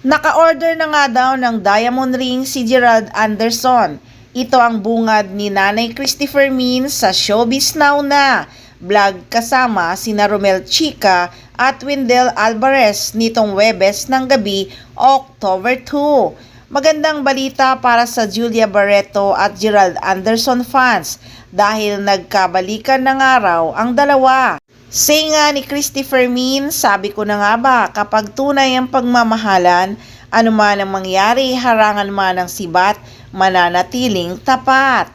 Naka-order na nga daw ng diamond ring si Gerald Anderson. Ito ang bungad ni Nanay Christopher Min sa Showbiz Now na vlog kasama sina Romel Chica at Wendell Alvarez nitong Webes ng gabi, October 2. Magandang balita para sa Julia Barreto at Gerald Anderson fans dahil nagkabalikan ng araw ang dalawa. Say nga ni Christopher Min, sabi ko na nga ba, kapag tunay ang pagmamahalan, anuman ang mangyari, harangan man ang sibat, mananatiling tapat.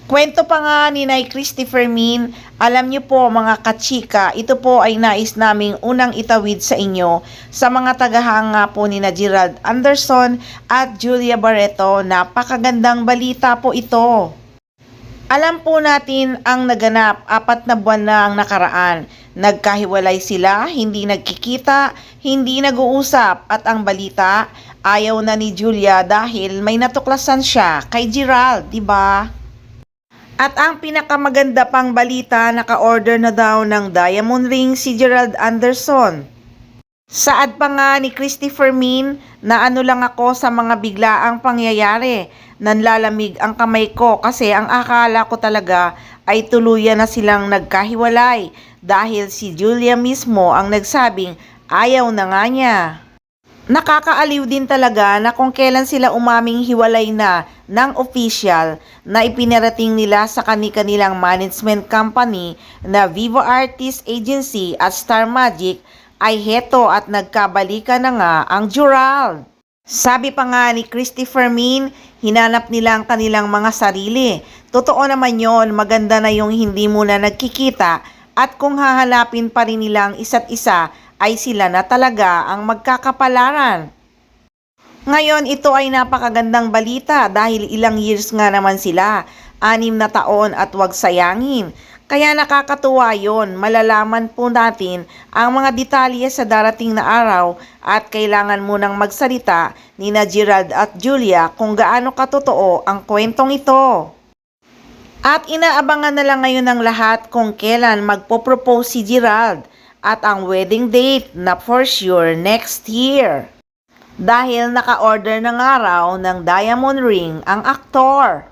Kwento pa nga ni Nay Christopher Min, alam niyo po mga kachika, ito po ay nais naming unang itawid sa inyo sa mga tagahanga po ni na Gerald Anderson at Julia Barreto, napakagandang balita po ito. Alam po natin ang naganap, 4 na buwan na ang nakaraan. Nagkahiwalay sila, hindi nagkikita, hindi nag-uusap at ang balita, ayaw na ni Julia dahil may natuklasan siya kay Gerald, di ba? At ang pinakamaganda pang balita, naka-order na daw ng diamond ring si Gerald Anderson. Saad pa nga ni Christopher Min na ano lang ako sa mga biglaang pangyayari. Nanlalamig ang kamay ko kasi ang akala ko talaga ay tuluyan na silang nagkahiwalay dahil si Julia mismo ang nagsabing ayaw na nga niya. Nakakaaliw din talaga na kung kailan sila umaming hiwalay na ng official na ipinarating nila sa kanilang management company na Viva Artist Agency at Star Magic ay heto at nagkabalikan na nga ang Gerald. Sabi pa nga ni Christopher Min, hinanap nila ang kanilang mga sarili. Totoo naman yon, maganda na yung hindi muna nagkikita at kung hahanapin pa rin nilang isa't isa ay sila na talaga ang magkakapalaran. Ngayon ito ay napakagandang balita dahil ilang years nga naman sila, 6 na taon at wag sayangin. Kaya nakakatuwa yon, malalaman po natin ang mga detalye sa darating na araw at kailangan munang magsalita ni na Gerald at Julia kung gaano katotoo ang kwentong ito. At inaabangan na lang ngayon ng lahat kung kailan magpo-propose si Gerald at ang wedding date na for sure next year. Dahil naka-order ng araw ng diamond ring ang aktor.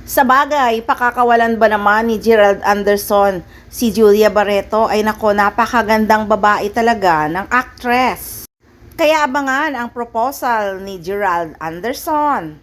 Sa bagay, pakakawalan ba naman ni Gerald Anderson si Julia Barreto ay nako napakagandang babae talaga ng actress. Kaya abangan ang proposal ni Gerald Anderson.